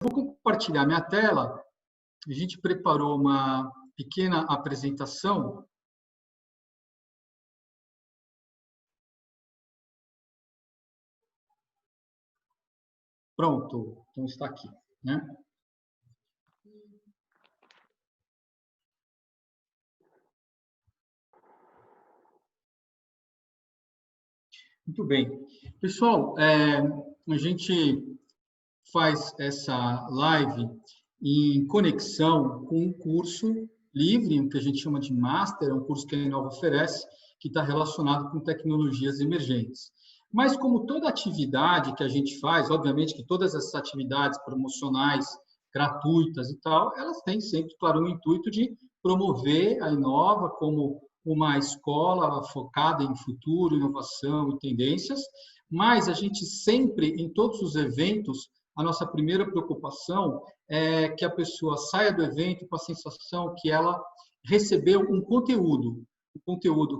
Vou compartilhar minha tela. A gente preparou uma pequena apresentação. Pronto, então está aqui, né? Muito bem. Pessoal, a gente faz essa live em conexão com um curso livre, o que a gente chama de Master, é um curso que a Inova oferece, que está relacionado com tecnologias emergentes. Mas, como toda atividade que a gente faz, obviamente que todas essas atividades promocionais, gratuitas e tal, elas têm sempre, claro, o intuito de promover a Inova como uma escola focada em futuro, inovação e tendências, mas a gente sempre, em todos os eventos, a nossa primeira preocupação é que a pessoa saia do evento com a sensação que ela recebeu um conteúdo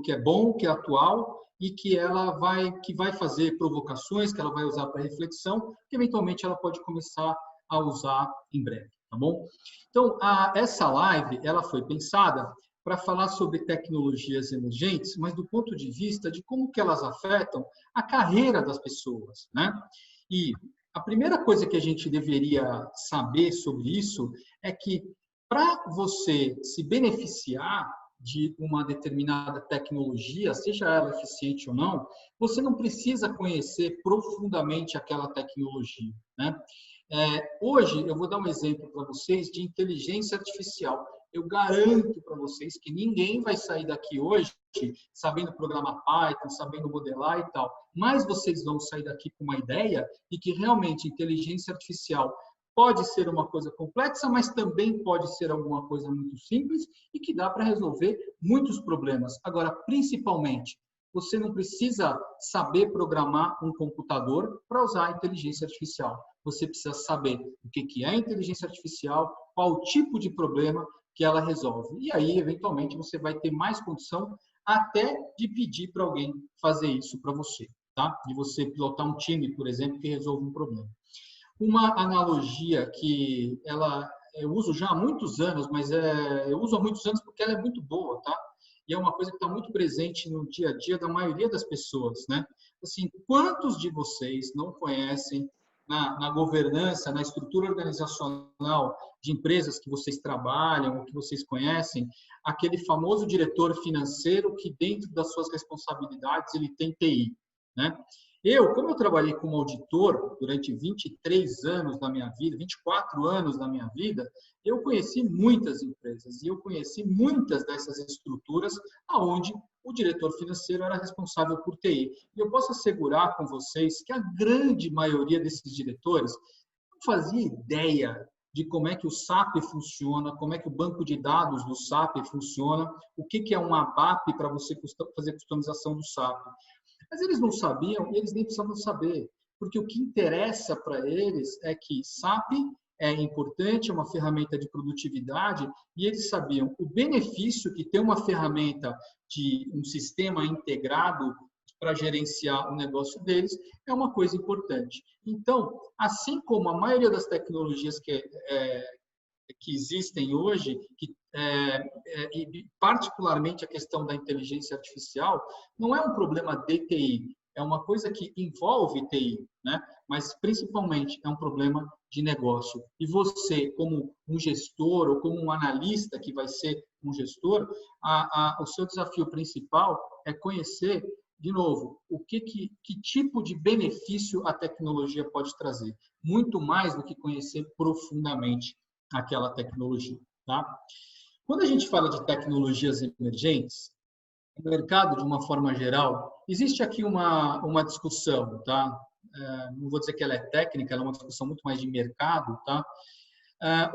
que é bom, que é atual e que vai fazer provocações, que ela vai usar para reflexão, que eventualmente ela pode começar a usar em breve, tá bom? Então, essa live, ela foi pensada para falar sobre tecnologias emergentes, mas do ponto de vista de como que elas afetam a carreira das pessoas, né? E a primeira coisa que a gente deveria saber sobre isso é que, para você se beneficiar de uma determinada tecnologia, seja ela eficiente ou não, você não precisa conhecer profundamente aquela tecnologia, né? Hoje, eu vou dar um exemplo para vocês de inteligência artificial. Eu garanto para vocês que ninguém vai sair daqui hoje sabendo programar Python, sabendo modelar e tal. Mas vocês vão sair daqui com uma ideia de que realmente inteligência artificial pode ser uma coisa complexa, mas também pode ser alguma coisa muito simples e que dá para resolver muitos problemas. Agora, principalmente, você não precisa saber programar um computador para usar a inteligência artificial. Você precisa saber o que é inteligência artificial, qual o tipo de problema que ela resolve. E aí, eventualmente, você vai ter mais condição até de pedir para alguém fazer isso para você, tá? De você pilotar um time, por exemplo, que resolve um problema. Uma analogia que eu uso já há muitos anos, mas eu uso há muitos anos porque ela é muito boa, tá? E é uma coisa que está muito presente no dia a dia da maioria das pessoas, né? Assim, quantos de vocês não conhecem na governança, na estrutura organizacional de empresas que vocês trabalham, ou que vocês conhecem, aquele famoso diretor financeiro que dentro das suas responsabilidades ele tem TI, né? Como eu trabalhei como auditor durante 23 anos da minha vida, 24 anos da minha vida, eu conheci muitas empresas e eu conheci muitas dessas estruturas onde o diretor financeiro era responsável por TI. E eu posso assegurar com vocês que a grande maioria desses diretores não fazia ideia de como é que o SAP funciona, como é que o banco de dados do SAP funciona, o que é um ABAP para você fazer customização do SAP. Mas eles não sabiam e eles nem precisavam saber, porque o que interessa para eles é que SAP é importante, é uma ferramenta de produtividade, e eles sabiam o benefício que ter uma ferramenta de um sistema integrado para gerenciar o negócio deles é uma coisa importante. Então, assim como a maioria das tecnologias que existem hoje, e particularmente a questão da inteligência artificial, não é um problema de TI, é uma coisa que envolve TI, né? Mas principalmente é um problema de negócio. E você, como um gestor ou como um analista que vai ser um gestor, o seu desafio principal é conhecer, de novo, que tipo de benefício a tecnologia pode trazer, muito mais do que conhecer profundamente aquela tecnologia, tá? Quando a gente fala de tecnologias emergentes, no mercado, de uma forma geral, existe aqui uma discussão, tá? Não vou dizer que ela é técnica, ela é uma discussão muito mais de mercado, tá?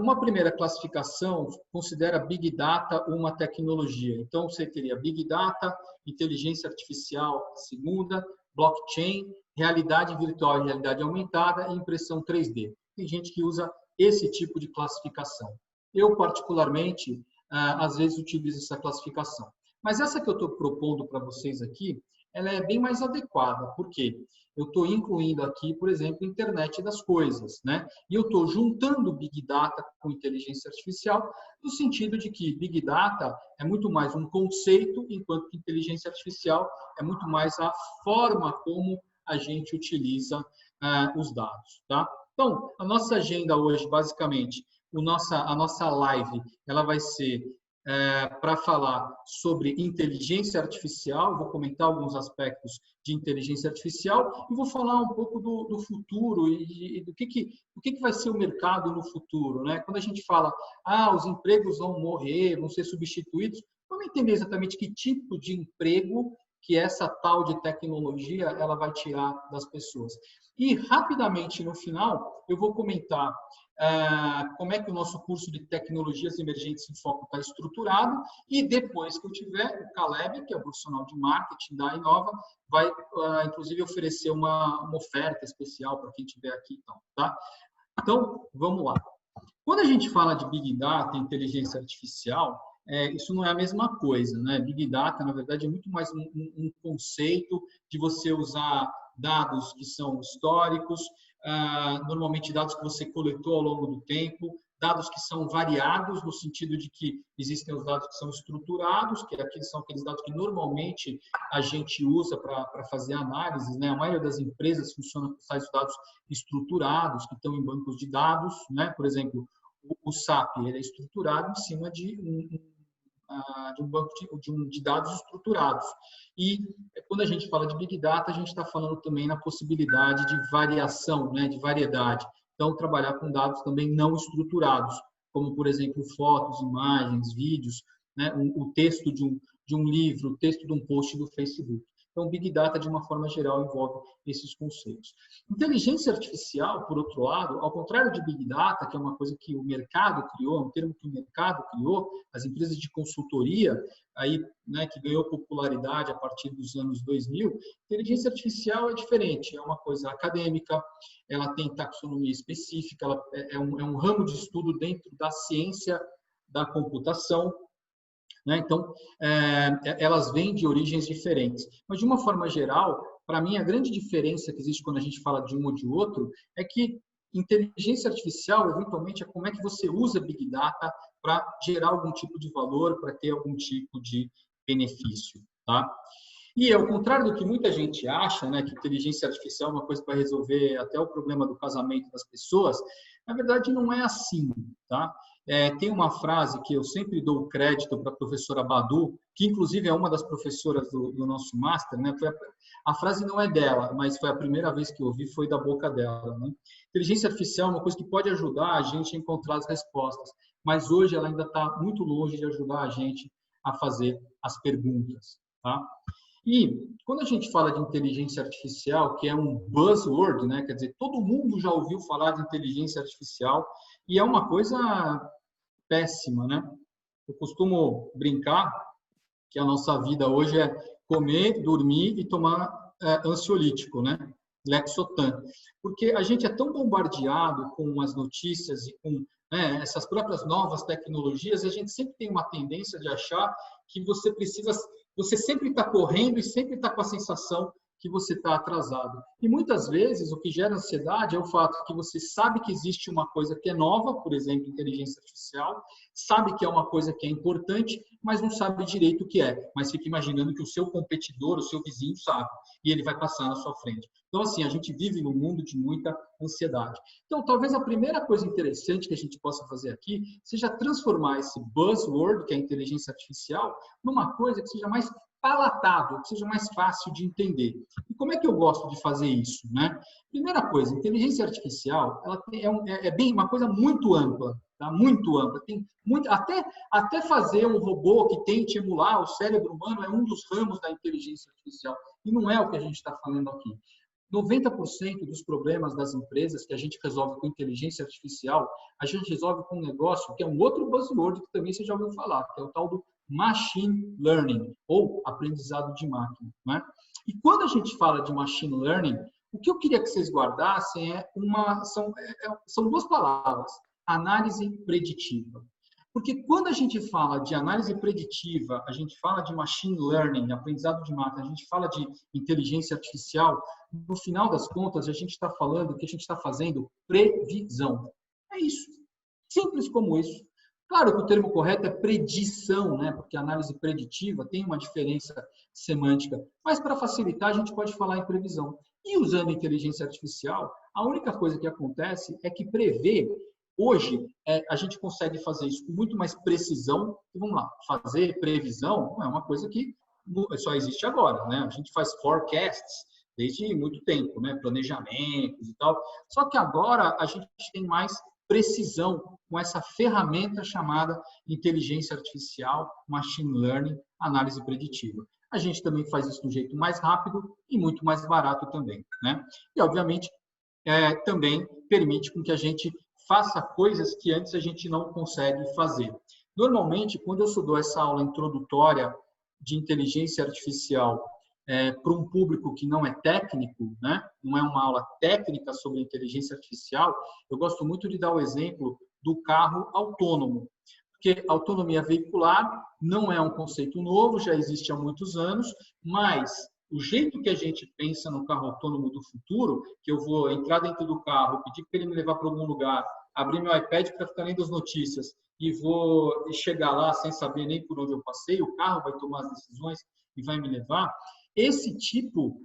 Uma primeira classificação considera Big Data uma tecnologia. Então, você teria Big Data, inteligência artificial, segunda, blockchain, realidade virtual e realidade aumentada e impressão 3D. Tem gente que usa esse tipo de classificação. Eu, particularmente, às vezes utilizo essa classificação. Mas essa que eu estou propondo para vocês aqui ela é bem mais adequada. Por quê? Eu estou incluindo aqui, por exemplo, internet das coisas, né? E eu estou juntando Big Data com inteligência artificial, no sentido de que Big Data é muito mais um conceito, enquanto que inteligência artificial é muito mais a forma como a gente utiliza os dados, tá? Então, a nossa agenda hoje, basicamente, a nossa live, ela vai ser para falar sobre inteligência artificial, vou comentar alguns aspectos de inteligência artificial e vou falar um pouco do futuro e do que vai ser o mercado no futuro, né? Quando a gente fala, os empregos vão morrer, vão ser substituídos, vamos entender exatamente que tipo de emprego que essa tal de tecnologia ela vai tirar das pessoas. E, rapidamente, no final, eu vou comentar como é que o nosso curso de Tecnologias Emergentes em Foco está estruturado e depois que eu tiver, o Caleb, que é o profissional de marketing da Inova, vai, inclusive, oferecer uma oferta especial para quem estiver aqui. Então, tá? Então, vamos lá. Quando a gente fala de Big Data e inteligência artificial, isso não é a mesma coisa, né? Big Data, na verdade, é muito mais um conceito de você usar dados que são históricos, normalmente dados que você coletou ao longo do tempo, dados que são variados, no sentido de que existem os dados que são estruturados, que são aqueles dados que normalmente a gente usa para fazer análises, né? A maioria das empresas funciona com tais dados estruturados, que estão em bancos de dados, né? Por exemplo, o SAP ele é estruturado em cima de um banco de dados estruturados. E quando a gente fala de Big Data, a gente está falando também na possibilidade de variação, né, de variedade. Então, trabalhar com dados também não estruturados, como, por exemplo, fotos, imagens, vídeos, né, o texto de um livro, o texto de um post do Facebook. Então, Big Data, de uma forma geral, envolve esses conceitos. Inteligência artificial, por outro lado, ao contrário de Big Data, que é uma coisa que o mercado criou, um termo que o mercado criou, as empresas de consultoria, aí, né, que ganhou popularidade a partir dos anos 2000, inteligência artificial é diferente, é uma coisa acadêmica, ela tem taxonomia específica, ela é um ramo de estudo dentro da ciência da computação, né? Então, elas vêm de origens diferentes. Mas, de uma forma geral, para mim, a grande diferença que existe quando a gente fala de um ou de outro é que inteligência artificial, eventualmente, é como é que você usa Big Data para gerar algum tipo de valor, para ter algum tipo de benefício. Tá? E, ao contrário do que muita gente acha, né, que inteligência artificial é uma coisa para resolver até o problema do casamento das pessoas, na verdade, não é assim. Tá? Tem uma frase que eu sempre dou crédito para a professora Badu, que inclusive é uma das professoras do nosso Master, né? A frase não é dela, mas foi a primeira vez que eu ouvi, foi da boca dela. Né? Inteligência artificial é uma coisa que pode ajudar a gente a encontrar as respostas, mas hoje ela ainda está muito longe de ajudar a gente a fazer as perguntas. Tá? E quando a gente fala de inteligência artificial, que é um buzzword, né? Quer dizer, todo mundo já ouviu falar de inteligência artificial e é uma coisa péssima, né? Eu costumo brincar que a nossa vida hoje é comer, dormir e tomar ansiolítico, né? Lexotan. Porque a gente é tão bombardeado com as notícias e com essas próprias novas tecnologias, a gente sempre tem uma tendência de achar que você sempre está correndo e sempre está com a sensação que você está atrasado. E muitas vezes o que gera ansiedade é o fato que você sabe que existe uma coisa que é nova, por exemplo, inteligência artificial, sabe que é uma coisa que é importante, mas não sabe direito o que é, mas fica imaginando que o seu competidor, o seu vizinho sabe, e ele vai passar na sua frente. Então, assim, a gente vive num mundo de muita ansiedade. Então, talvez a primeira coisa interessante que a gente possa fazer aqui seja transformar esse buzzword, que é a inteligência artificial, numa coisa que seja mais palatável, que seja mais fácil de entender. E como é que eu gosto de fazer isso, né? Primeira coisa, inteligência artificial, ela é bem uma coisa muito ampla, tá? Muito ampla. Tem muito, até fazer um robô que tente emular o cérebro humano é um dos ramos da inteligência artificial. E não é o que a gente está falando aqui. 90% dos problemas das empresas que a gente resolve com inteligência artificial, a gente resolve com um negócio que é um outro buzzword que também você já ouviu falar, que é o tal do machine learning, ou aprendizado de máquina. Né? E quando a gente fala de machine learning, o que eu queria que vocês guardassem são duas palavras, análise preditiva. Porque quando a gente fala de análise preditiva, a gente fala de machine learning, aprendizado de máquina, a gente fala de inteligência artificial, no final das contas, a gente está falando que a gente está fazendo previsão. É isso. Simples como isso. Claro que o termo correto é predição, né? Porque a análise preditiva tem uma diferença semântica, mas para facilitar, a gente pode falar em previsão. E usando inteligência artificial, a única coisa que acontece é que prevê. Hoje, a gente consegue fazer isso com muito mais precisão. E vamos lá, fazer previsão não é uma coisa que só existe agora, né? A gente faz forecasts desde muito tempo, né? Planejamentos e tal. Só que agora a gente tem mais precisão com essa ferramenta chamada inteligência artificial, machine learning, análise preditiva. A gente também faz isso de um jeito mais rápido e muito mais barato também, né? E, obviamente, também permite com que a gente faça coisas que antes a gente não consegue fazer. Normalmente, quando eu dou essa aula introdutória de inteligência artificial para um público que não é técnico, né? Não é uma aula técnica sobre inteligência artificial, eu gosto muito de dar o exemplo do carro autônomo, porque autonomia veicular não é um conceito novo, já existe há muitos anos, mas o jeito que a gente pensa no carro autônomo do futuro, que eu vou entrar dentro do carro, pedir para ele me levar para algum lugar, abrir meu iPad para ficar lendo as notícias e vou chegar lá sem saber nem por onde eu passei, o carro vai tomar as decisões e vai me levar. Esse tipo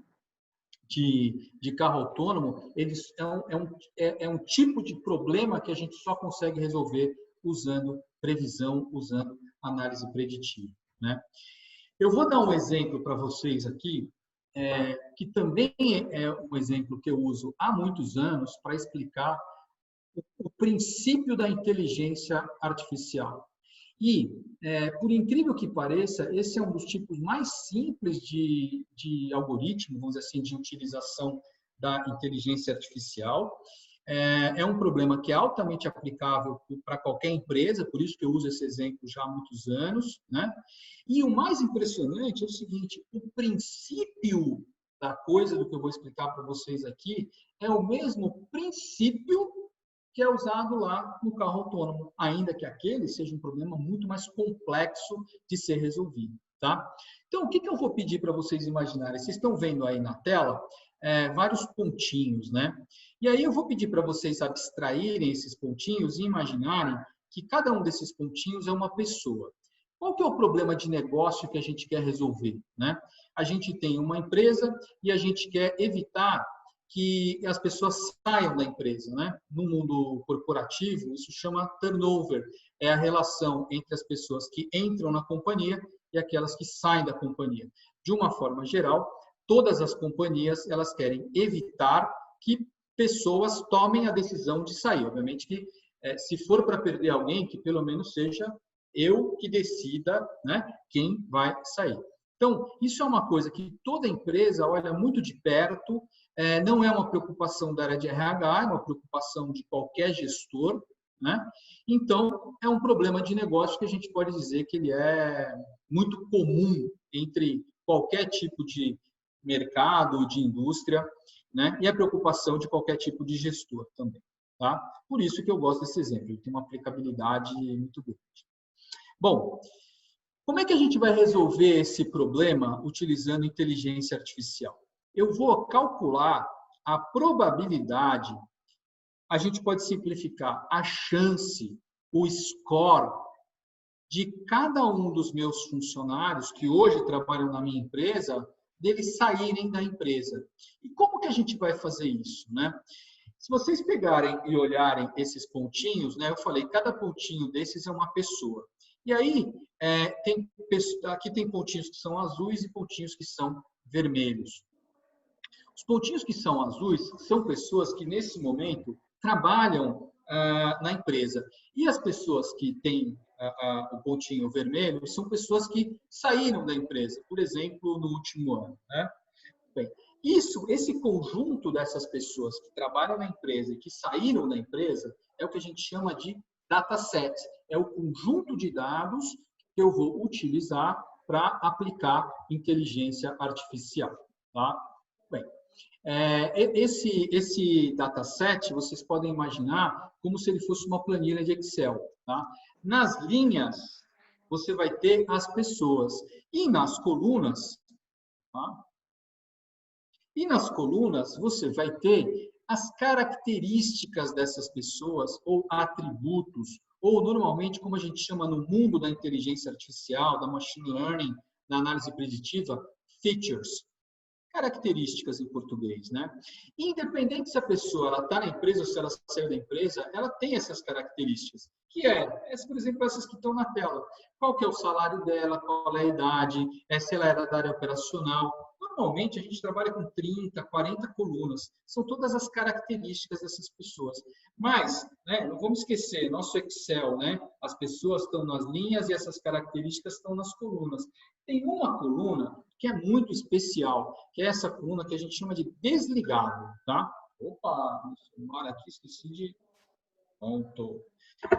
de carro autônomo é um tipo de problema que a gente só consegue resolver usando previsão, usando análise preditiva, né? Eu vou dar um exemplo para vocês aqui, que também é um exemplo que eu uso há muitos anos para explicar o princípio da inteligência artificial. E, por incrível que pareça, esse é um dos tipos mais simples de algoritmo, vamos dizer assim, de utilização da inteligência artificial. É um problema que é altamente aplicável para qualquer empresa, por isso que eu uso esse exemplo já há muitos anos, né? E o mais impressionante é o seguinte, o princípio da coisa, do que eu vou explicar para vocês aqui, é o mesmo princípio que é usado lá no carro autônomo, ainda que aquele seja um problema muito mais complexo de ser resolvido, tá? Então, o que eu vou pedir para vocês imaginarem? Vocês estão vendo aí na tela vários pontinhos, né? E aí eu vou pedir para vocês abstraírem esses pontinhos e imaginarem que cada um desses pontinhos é uma pessoa. Qual que é o problema de negócio que a gente quer resolver, né? A gente tem uma empresa e a gente quer evitar que as pessoas saiam da empresa, né? No mundo corporativo, isso chama turnover, é a relação entre as pessoas que entram na companhia e aquelas que saem da companhia. De uma forma geral, todas as companhias, elas querem evitar que pessoas tomem a decisão de sair. Obviamente que, se for para perder alguém, que pelo menos seja eu que decida, né, quem vai sair. Então, isso é uma coisa que toda empresa olha muito de perto, não é uma preocupação da área de RH, é uma preocupação de qualquer gestor, né? Então, é um problema de negócio que a gente pode dizer que ele é muito comum entre qualquer tipo de mercado, de indústria, né? E a preocupação de qualquer tipo de gestor também, tá? Por isso que eu gosto desse exemplo, ele tem uma aplicabilidade muito grande. Bom, como é que a gente vai resolver esse problema utilizando inteligência artificial? Eu vou calcular a probabilidade, a gente pode simplificar, a chance, o score de cada um dos meus funcionários que hoje trabalham na minha empresa, deles saírem da empresa. E como que a gente vai fazer isso, né? Se vocês pegarem e olharem esses pontinhos, né, eu falei, cada pontinho desses é uma pessoa. E aí, aqui tem pontinhos que são azuis e pontinhos que são vermelhos. Os pontinhos que são azuis são pessoas que, nesse momento, trabalham na empresa. E as pessoas que têm o pontinho vermelho são pessoas que saíram da empresa, por exemplo, no último ano, né? Bem, esse conjunto dessas pessoas que trabalham na empresa e que saíram da empresa é o que a gente chama de dataset. É o conjunto de dados que eu vou utilizar para aplicar inteligência artificial, tá? Bem, Esse dataset, vocês podem imaginar como se ele fosse uma planilha de Excel. Tá? Nas linhas, você vai ter as pessoas. E nas colunas, tá? E nas colunas, você vai ter as características dessas pessoas, ou atributos, ou normalmente, como a gente chama no mundo da inteligência artificial, da machine learning, da análise preditiva, features. Características em português, né? Independente se a pessoa está na empresa ou se ela saiu da empresa, ela tem essas características, que por exemplo, essas que estão na tela. Qual que é o salário dela, qual é a idade, se ela era da área operacional. Normalmente, a gente trabalha com 30, 40 colunas. São todas as características dessas pessoas. Mas, né, não vamos esquecer, nosso Excel, né? As pessoas estão nas linhas e essas características estão nas colunas. Tem uma coluna que é muito especial, que é essa coluna que a gente chama de desligado, tá? Opa, aqui esqueci de... Pronto.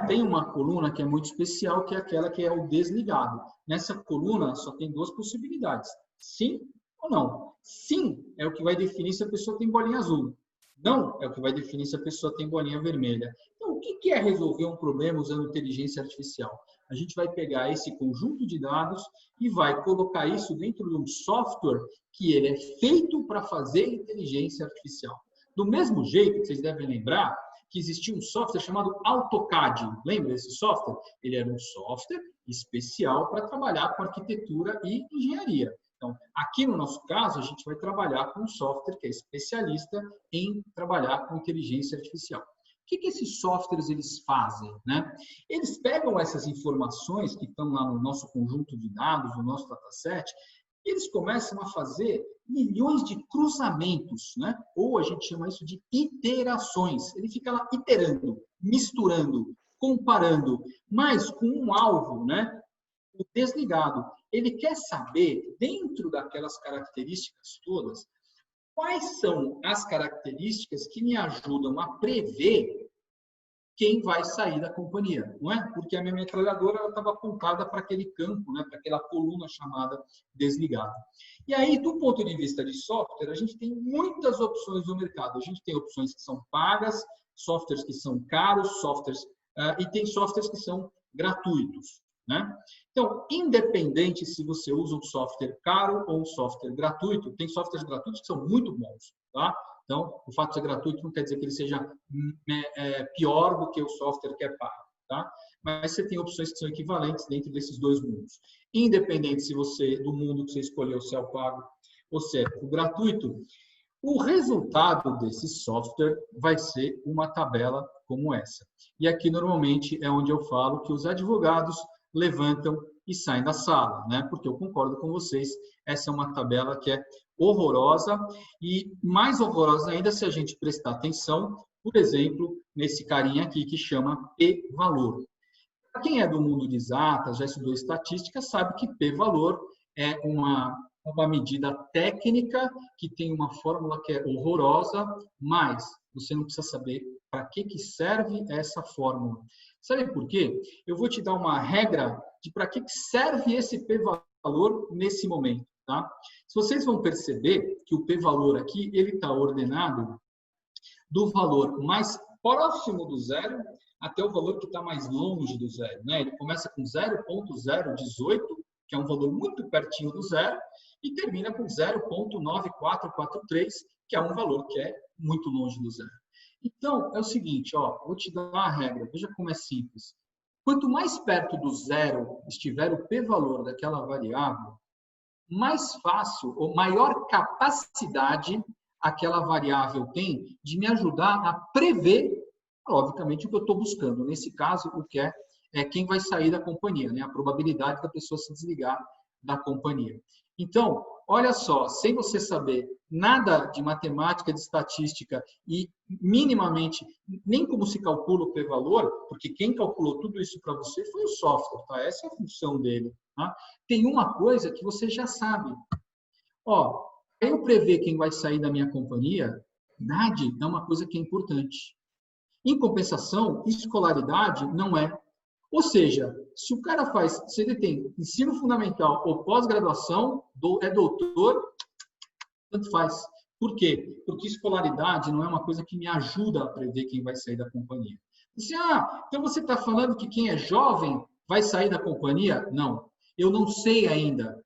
Tem uma coluna que é muito especial, que é aquela que é o desligado. Nessa coluna só tem duas possibilidades, sim ou não. Sim é o que vai definir se a pessoa tem bolinha azul. Não é o que vai definir se a pessoa tem bolinha vermelha. Então, o que é resolver um problema usando inteligência artificial? A gente vai pegar esse conjunto de dados e vai colocar isso dentro de um software que ele é feito para fazer inteligência artificial. Do mesmo jeito que vocês devem lembrar que existia um software chamado AutoCAD. Lembra desse software? Ele era um software especial para trabalhar com arquitetura e engenharia. Então, aqui no nosso caso, a gente vai trabalhar com um software que é especialista em trabalhar com inteligência artificial. O que esses softwares eles fazem, né? Eles pegam essas informações que estão lá no nosso conjunto de dados, no nosso dataset, e eles começam a fazer milhões de cruzamentos, né? Ou a gente chama isso de iterações. Ele fica lá iterando, misturando, comparando, mas com um alvo, né? O desligado. Ele quer saber, dentro daquelas características todas, quais são as características que me ajudam a prever quem vai sair da companhia, não é? Porque a minha metralhadora estava apontada para aquele campo, né? Para aquela coluna chamada desligado. E aí, do ponto de vista de software, a gente tem muitas opções no mercado. A gente tem opções que são pagas, softwares que são caros, softwares e tem softwares que são gratuitos, né? Então, independente se você usa um software caro ou um software gratuito, tem softwares gratuitos que são muito bons, tá? Então, o fato de ser gratuito não quer dizer que ele seja pior do que o software que é pago, tá? Mas você tem opções que são equivalentes dentro desses dois mundos. Independente se do mundo que você escolheu, se é o pago ou se é o gratuito, o resultado desse software vai ser uma tabela como essa. E aqui, normalmente, é onde eu falo que os advogados levantam e saem da sala, né? Porque eu concordo com vocês, essa é uma tabela que é horrorosa e mais horrorosa ainda se a gente prestar atenção, por exemplo, nesse carinha aqui que chama p-valor. Quem é do mundo de exatas, já estudou estatística, sabe que p-valor é uma medida técnica que tem uma fórmula que é horrorosa, mas você não precisa saber para que serve essa fórmula. Sabe por quê? Eu vou te dar uma regra de para que serve esse p-valor nesse momento. Tá? Se vocês vão perceber que o p-valor aqui ele está ordenado do valor mais próximo do zero até o valor que está mais longe do zero. Né? Ele começa com 0,018, que é um valor muito pertinho do zero, e termina com 0,9443, que é um valor que é muito longe do zero. Então, é o seguinte, ó, vou te dar uma regra, veja como é simples. Quanto mais perto do zero estiver o p-valor daquela variável, mais fácil ou maior capacidade aquela variável tem de me ajudar a prever, obviamente, o que eu estou buscando. Nesse caso, o que é quem vai sair da companhia, né? A probabilidade da pessoa se desligar da companhia. Então, olha só, sem você saber nada de matemática, de estatística e minimamente nem como se calcula o p-valor, porque quem calculou tudo isso para você foi o software, tá? Essa é a função dele. Tá? Tem uma coisa que você já sabe. Ó, eu prever quem vai sair da minha companhia, idade é uma coisa que é importante. Em compensação, escolaridade não é. Ou seja, se o cara se ele tem ensino fundamental ou pós-graduação, é doutor, tanto faz. Por quê? Porque escolaridade não é uma coisa que me ajuda a prever quem vai sair da companhia. Então você está falando que quem é jovem vai sair da companhia? Não. Eu não sei ainda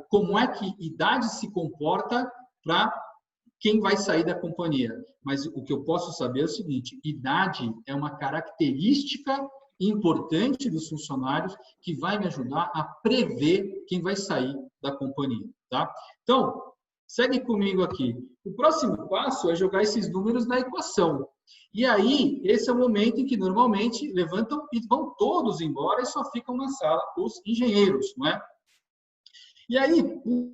como é que idade se comporta para quem vai sair da companhia. Mas o que eu posso saber é o seguinte: idade é uma característica importante dos funcionários que vai me ajudar a prever quem vai sair da companhia, tá? Então, segue comigo aqui. O próximo passo é jogar esses números na equação. E aí, esse é o momento em que normalmente levantam e vão todos embora e só ficam na sala os engenheiros, não é? E aí,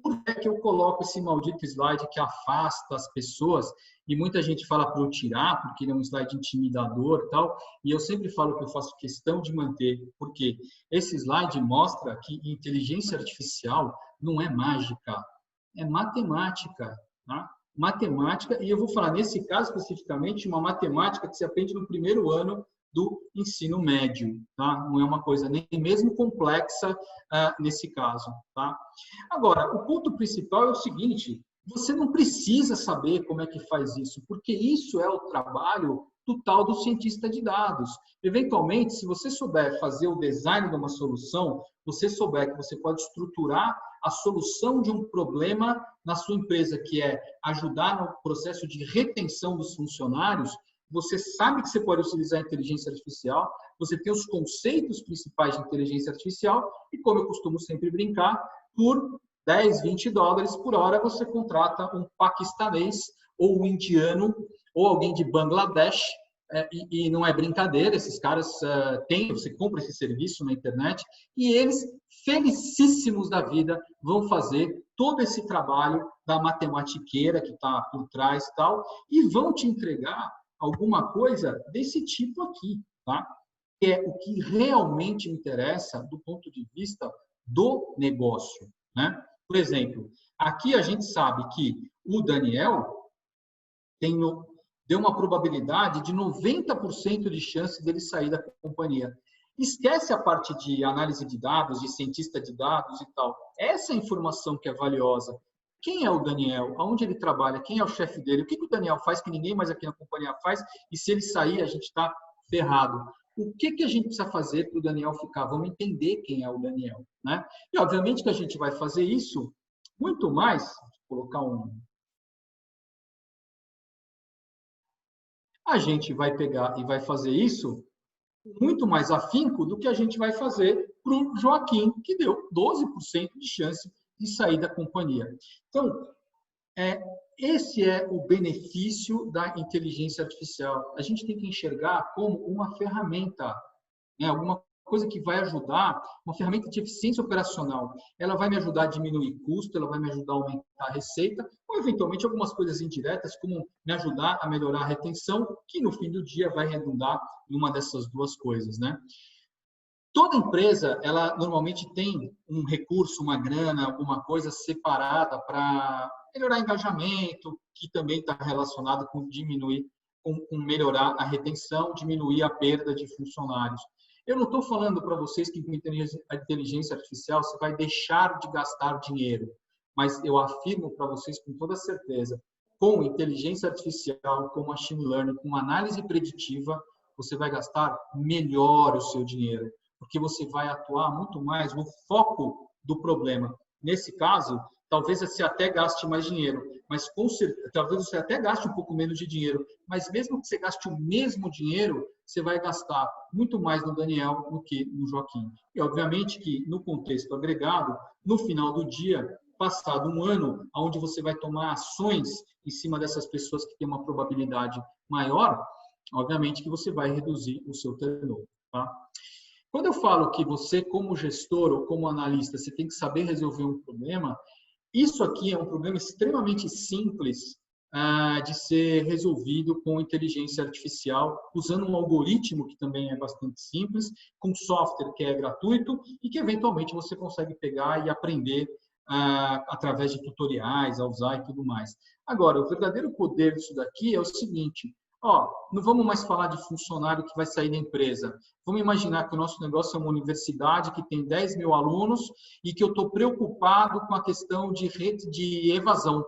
por que eu coloco esse maldito slide que afasta as pessoas? E muita gente fala para eu tirar, porque ele é um slide intimidador e tal. E eu sempre falo que eu faço questão de manter, porque esse slide mostra que inteligência artificial não é mágica, é matemática. Tá? Matemática, e eu vou falar nesse caso especificamente, uma matemática que se aprende no primeiro ano do ensino médio, tá? Não é uma coisa nem mesmo complexa nesse caso, tá? Agora, o ponto principal é o seguinte: você não precisa saber como é que faz isso, porque isso é o trabalho do tal do cientista de dados. Eventualmente, se você souber fazer o design de uma solução, você souber que você pode estruturar a solução de um problema na sua empresa, que é ajudar no processo de retenção dos funcionários, você sabe que você pode utilizar a inteligência artificial, você tem os conceitos principais de inteligência artificial e, como eu costumo sempre brincar, por 10, 20 dólares por hora você contrata um paquistanês ou um indiano ou alguém de Bangladesh, e não é brincadeira, esses caras você compra esse serviço na internet e eles, felicíssimos da vida, vão fazer todo esse trabalho da matematiqueira que está por trás e tal, e vão te entregar alguma coisa desse tipo aqui, tá? Que é o que realmente me interessa do ponto de vista do negócio, né? Por exemplo, aqui a gente sabe que o Daniel deu uma probabilidade de 90% de chance dele sair da companhia. Esquece a parte de análise de dados, de cientista de dados e tal. Essa é a informação que é valiosa. Quem é o Daniel? Aonde ele trabalha? Quem é o chefe dele? O que o Daniel faz que ninguém mais aqui na companhia faz? E se ele sair, a gente está ferrado. O que a gente precisa fazer para o Daniel ficar? Vamos entender quem é o Daniel, né? E, obviamente, que a gente vai fazer isso muito mais... Vou colocar a gente vai pegar e vai fazer isso muito mais afinco do que a gente vai fazer para o Joaquim, que deu 12% de chance de sair da companhia. Então, esse é o benefício da inteligência artificial. A gente tem que enxergar como uma ferramenta, né? Alguma coisa que vai ajudar, uma ferramenta de eficiência operacional. Ela vai me ajudar a diminuir custo, ela vai me ajudar a aumentar a receita, ou eventualmente algumas coisas indiretas, como me ajudar a melhorar a retenção, que no fim do dia vai redundar em uma dessas duas coisas, né? Toda empresa, ela normalmente tem um recurso, uma grana, alguma coisa separada para melhorar engajamento, que também está relacionado com diminuir, com melhorar a retenção, diminuir a perda de funcionários. Eu não estou falando para vocês que com a inteligência artificial você vai deixar de gastar dinheiro, mas eu afirmo para vocês com toda certeza, com inteligência artificial, com machine learning, com análise preditiva, você vai gastar melhor o seu dinheiro, porque você vai atuar muito mais no foco do problema. Nesse caso, talvez você até gaste mais dinheiro, mas com certeza, talvez você até gaste um pouco menos de dinheiro, mas mesmo que você gaste o mesmo dinheiro, você vai gastar muito mais no Daniel do que no Joaquim. E, obviamente, que no contexto agregado, no final do dia, passado um ano, onde você vai tomar ações em cima dessas pessoas que têm uma probabilidade maior, obviamente que você vai reduzir o seu turnover, tá? Quando eu falo que você, como gestor ou como analista, você tem que saber resolver um problema, isso aqui é um problema extremamente simples de ser resolvido com inteligência artificial, usando um algoritmo que também é bastante simples, com software que é gratuito e que eventualmente você consegue pegar e aprender através de tutoriais, a usar e tudo mais. Agora, o verdadeiro poder disso daqui é o seguinte: não vamos mais falar de funcionário que vai sair da empresa. Vamos imaginar que o nosso negócio é uma universidade que tem 10 mil alunos e que eu estou preocupado com a questão de rede de evasão.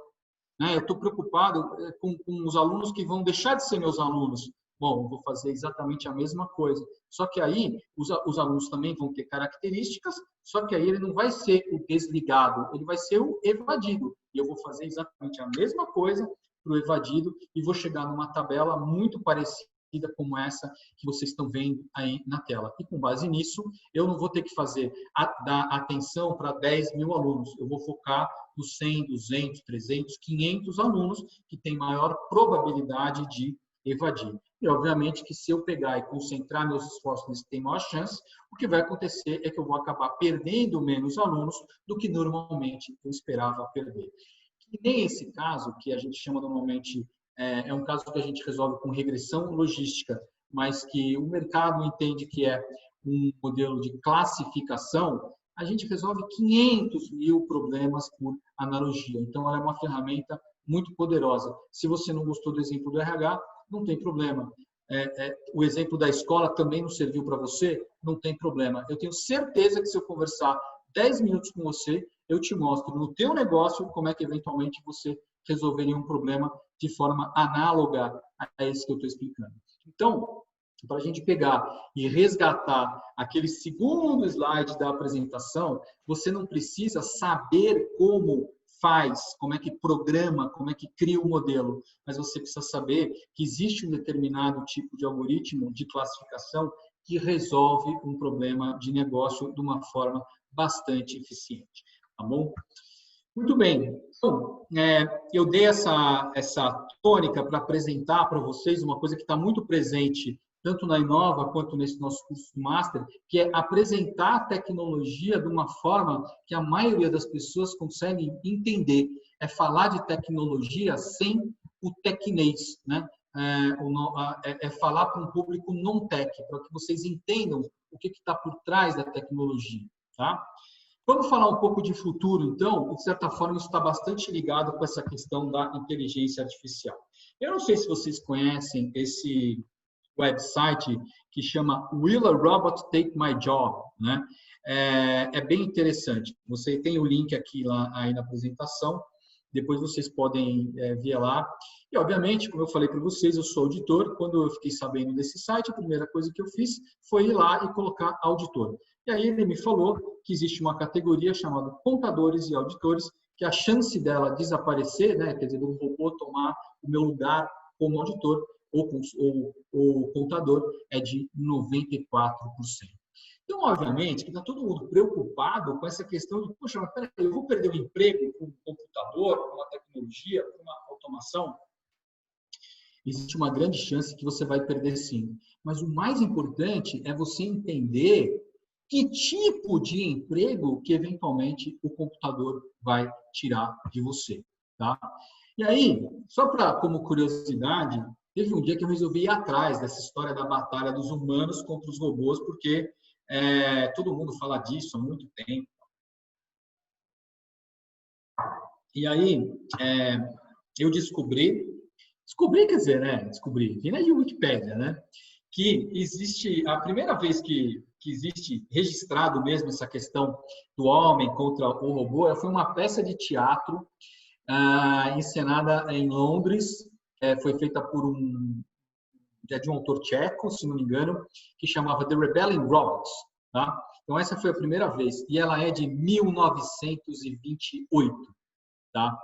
né? Eu estou preocupado com os alunos que vão deixar de ser meus alunos. Bom, eu vou fazer exatamente a mesma coisa. Só que aí os alunos também vão ter características, só que aí ele não vai ser o desligado, ele vai ser o evadido. E eu vou fazer exatamente a mesma coisa para o evadido e vou chegar numa tabela muito parecida como essa que vocês estão vendo aí na tela. E com base nisso, eu não vou ter que dar atenção para 10 mil alunos. Eu vou focar nos 100, 200, 300, 500 alunos que têm maior probabilidade de evadir. E, obviamente, que se eu pegar e concentrar meus esforços nesse que tem maior chance, o que vai acontecer é que eu vou acabar perdendo menos alunos do que normalmente eu esperava perder. E nem esse caso, que a gente chama normalmente, é um caso que a gente resolve com regressão logística, mas que o mercado entende que é um modelo de classificação, a gente resolve 500 mil problemas por analogia. Então, ela é uma ferramenta muito poderosa. Se você não gostou do exemplo do RH, não tem problema. O exemplo da escola também não serviu para você, não tem problema. Eu tenho certeza que se eu conversar 10 minutos com você, eu te mostro no teu negócio como é que eventualmente você resolveria um problema de forma análoga a esse que eu estou explicando. Então, para a gente pegar e resgatar aquele segundo slide da apresentação, você não precisa saber como faz, como é que programa, como é que cria o modelo, mas você precisa saber que existe um determinado tipo de algoritmo de classificação que resolve um problema de negócio de uma forma bastante eficiente, tá bom? Muito bem. Então, eu dei essa tônica para apresentar para vocês uma coisa que está muito presente tanto na Inova quanto nesse nosso curso de Master, que é apresentar a tecnologia de uma forma que a maioria das pessoas consegue entender. É falar de tecnologia sem o tecnês, né? É falar para um público não tech, para que vocês entendam o que está por trás da tecnologia, tá? Vamos falar um pouco de futuro, então, de certa forma, isso está bastante ligado com essa questão da inteligência artificial. Eu não sei se vocês conhecem esse website que chama Will a Robot Take My Job? Né? É bem interessante. Você tem o link aqui lá aí na apresentação, depois vocês podem ver lá. E, obviamente, como eu falei para vocês, eu sou auditor. Quando eu fiquei sabendo desse site, a primeira coisa que eu fiz foi ir lá e colocar auditor. E aí ele me falou que existe uma categoria chamada contadores e auditores, que a chance dela desaparecer, né, quer dizer, do robô tomar o meu lugar como auditor ou contador, é de 94%. Então, obviamente, que está todo mundo preocupado com essa questão de, poxa, mas peraí, eu vou perder o emprego com um computador, com uma tecnologia, com uma automação? Existe uma grande chance que você vai perder sim. Mas o mais importante é você entender que tipo de emprego que eventualmente o computador vai tirar de você, tá? E aí, só como curiosidade, teve um dia que eu resolvi ir atrás dessa história da batalha dos humanos contra os robôs, porque todo mundo fala disso há muito tempo. E aí, eu descobri, quer dizer, né? Descobri, vi na Wikipédia, né? Que existe, a primeira vez que existe registrado mesmo essa questão do homem contra o robô, foi uma peça de teatro encenada em Londres, foi feita por de um autor tcheco, se não me engano, que chamava The Rebelling Robots. Tá? Então, essa foi a primeira vez, e ela é de 1928. Tá?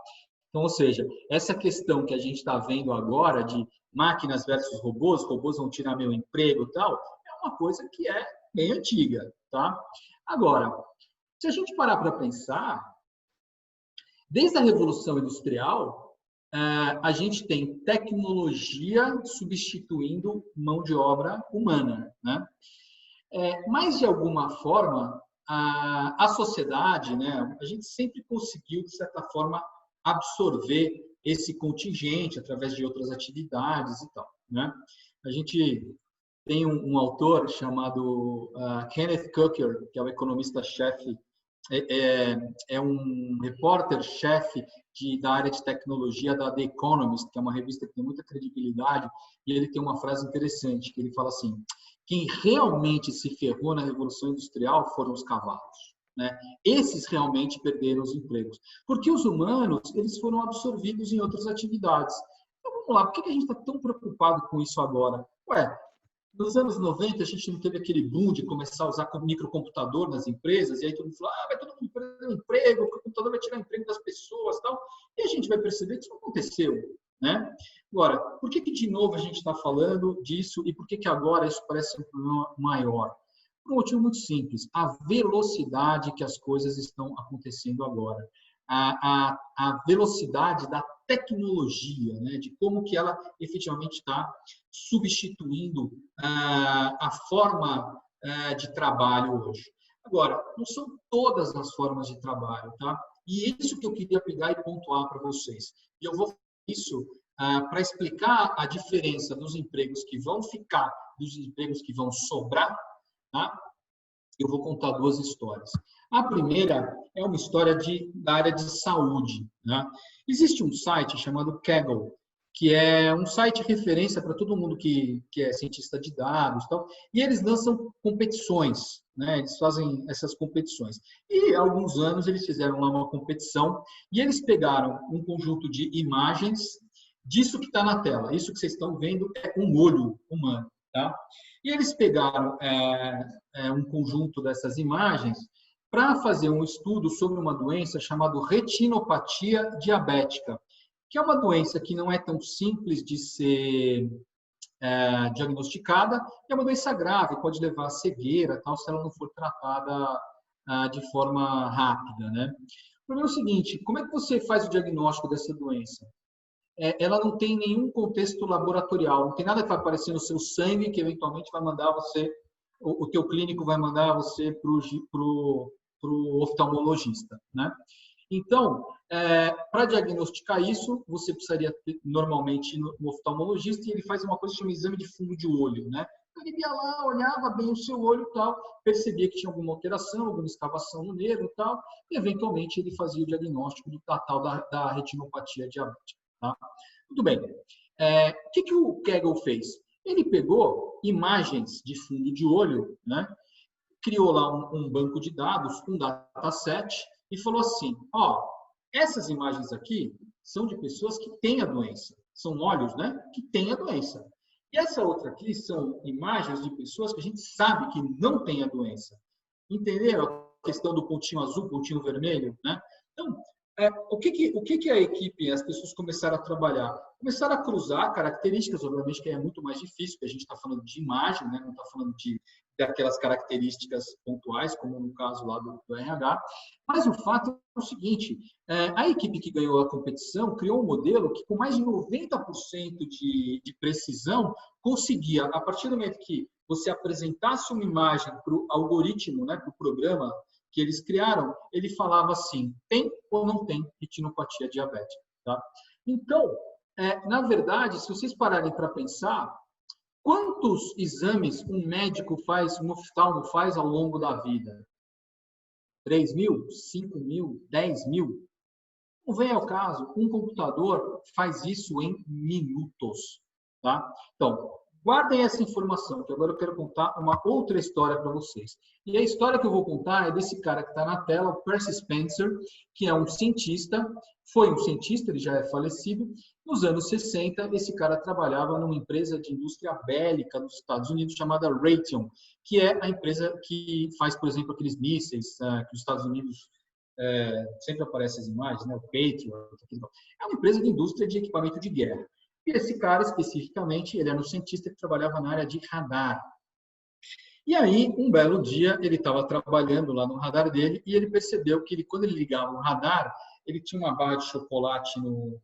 Então, ou seja, essa questão que a gente está vendo agora de máquinas versus robôs vão tirar meu emprego e tal, é uma coisa que é bem antiga. Tá? Agora, se a gente parar para pensar, desde a Revolução Industrial, a gente tem tecnologia substituindo mão de obra humana, né? Mas, de alguma forma, a sociedade, né, a gente sempre conseguiu, de certa forma, absorver esse contingente através de outras atividades e tal, né? A gente tem um autor chamado Kenneth Cocker, que é o economista-chefe, é um repórter-chefe da área de tecnologia da The Economist, que é uma revista que tem muita credibilidade, e ele tem uma frase interessante, que ele fala assim: quem realmente se ferrou na Revolução Industrial foram os cavalos. né? Esses realmente perderam os empregos. Porque os humanos, eles foram absorvidos em outras atividades. Então, vamos lá, por que a gente está tão preocupado com isso agora? Ué, nos anos 90, a gente não teve aquele boom de começar a usar microcomputador nas empresas, e aí todo mundo falou, vai todo mundo perder o emprego, porque o computador vai tirar o emprego das pessoas e tal. E a gente vai perceber que isso não aconteceu, né? Agora, por que de novo a gente está falando disso e por que agora isso parece um problema maior? Por um motivo muito simples, a velocidade que as coisas estão acontecendo agora. A velocidade da tecnologia, né, de como que ela efetivamente está substituindo a forma de trabalho hoje. Agora, não são todas as formas de trabalho, tá? E é isso que eu queria pegar e pontuar para vocês. E eu vou fazer isso para explicar a diferença dos empregos que vão ficar, dos empregos que vão sobrar, tá? Eu vou contar duas histórias. A primeira é uma história da área de saúde, né? Existe um site chamado Kaggle, que é um site referência para todo mundo que é cientista de dados, e eles lançam competições, né? Eles fazem essas competições. E há alguns anos eles fizeram lá uma competição e eles pegaram um conjunto de imagens disso que está na tela. Isso que vocês estão vendo é um olho humano, tá? E eles pegaram um conjunto dessas imagens para fazer um estudo sobre uma doença chamada retinopatia diabética, que é uma doença que não é tão simples de ser diagnosticada, é uma doença grave, pode levar a cegueira, tal, se ela não for tratada de forma rápida, né? O problema é o seguinte, como é que você faz o diagnóstico dessa doença? Ela não tem nenhum contexto laboratorial, não tem nada que vai aparecer no seu sangue que eventualmente vai mandar você, o teu clínico vai mandar você para o oftalmologista, né? Então, para diagnosticar isso, você precisaria normalmente ir no oftalmologista e ele faz uma coisa que chama exame de fundo de olho, né? Ele ia lá, olhava bem o seu olho e tal, percebia que tinha alguma alteração, alguma escavação no nervo e tal, e eventualmente ele fazia o diagnóstico da retinopatia diabética. Tá? Muito bem. O que o Kaggle fez? Ele pegou imagens de fundo de olho, né? Criou lá um banco de dados, um dataset, e falou assim, essas imagens aqui são de pessoas que têm a doença. São olhos, né? Que têm a doença. E essa outra aqui são imagens de pessoas que a gente sabe que não têm a doença. Entenderam a questão do pontinho azul, pontinho vermelho, né? Então, o que a equipe, as pessoas começaram a trabalhar? Começaram a cruzar características, obviamente que é muito mais difícil, porque a gente está falando de imagem, né? Não está falando daquelas características pontuais, como no caso lá do RH. Mas o fato é o seguinte, a equipe que ganhou a competição criou um modelo que, com mais de 90% de precisão, conseguia, a partir do momento que você apresentasse uma imagem para o algoritmo, né, para o programa que eles criaram, ele falava assim, tem ou não tem retinopatia diabética. Tá? Então, na verdade, se vocês pararem para pensar, quantos exames um médico faz, um oftalmo faz ao longo da vida? 3 mil? 5 mil? 10 mil? Não vem ao caso, um computador faz isso em minutos. Tá? Então, guardem essa informação, que agora eu quero contar uma outra história para vocês. E a história que eu vou contar é desse cara que está na tela, o Percy Spencer, que é um cientista, foi um cientista, ele já é falecido. Nos anos 60, esse cara trabalhava numa empresa de indústria bélica dos Estados Unidos chamada Raytheon, que é a empresa que faz, por exemplo, aqueles mísseis que os Estados Unidos sempre aparecem as imagens, né? O Patriot. É uma empresa de indústria de equipamento de guerra. E esse cara, especificamente, ele era um cientista que trabalhava na área de radar. E aí, um belo dia, ele estava trabalhando lá no radar dele e ele percebeu que quando ele ligava o radar, ele tinha uma barra de chocolate no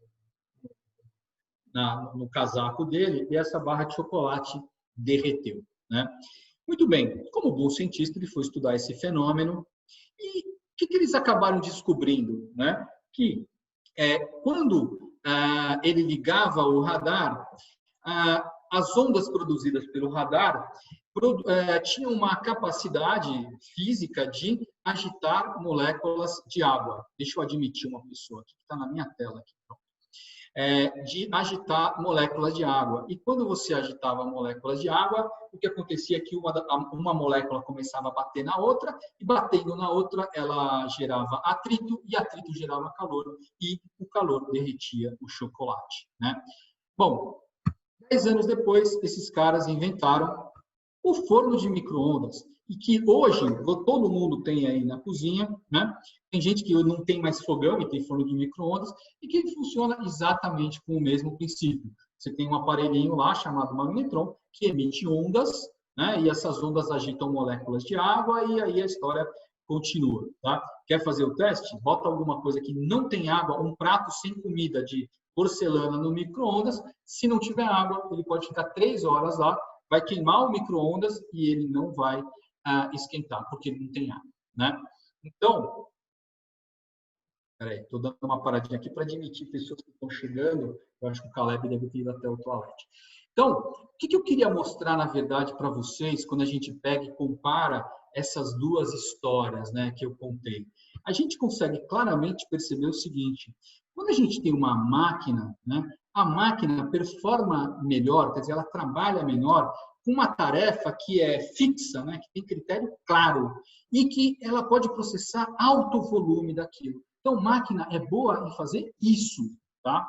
casaco dele e essa barra de chocolate derreteu, né? Muito bem, como bom cientista, ele foi estudar esse fenômeno e o que eles acabaram descobrindo, né? Que quando ele ligava o radar, as ondas produzidas pelo radar tinham uma capacidade física de agitar moléculas de água. Deixa eu admitir uma pessoa aqui que está na minha tela. Aqui. de agitar moléculas de água. E quando você agitava moléculas de água, o que acontecia é que uma molécula começava a bater na outra, e batendo na outra, ela gerava atrito, e atrito gerava calor, e o calor derretia o chocolate, né? Bom, 10 anos depois, esses caras inventaram o forno de micro-ondas, e que hoje todo mundo tem aí na cozinha, né? Tem gente que não tem mais fogão e tem forno de micro-ondas, e que funciona exatamente com o mesmo princípio. Você tem um aparelhinho lá chamado magnetron, que emite ondas, né? E essas ondas agitam moléculas de água, e aí a história continua, tá? Quer fazer o teste? Bota alguma coisa que não tem água, um prato sem comida de porcelana no micro-ondas. Se não tiver água, ele pode ficar 3 horas lá, vai queimar o micro-ondas e ele não vai esquentar, porque ele não tem água, né? Então, peraí, estou dando uma paradinha aqui para admitir pessoas que estão chegando. Eu acho que o Caleb deve ter ido até o toalete. Então, o que eu queria mostrar, na verdade, para vocês, quando a gente pega e compara essas duas histórias, né, que eu contei? A gente consegue claramente perceber o seguinte: quando a gente tem uma máquina, né, a máquina performa melhor, quer dizer, ela trabalha melhor com uma tarefa que é fixa, né, que tem critério claro, e que ela pode processar alto volume daquilo. Então, máquina é boa em fazer isso, tá?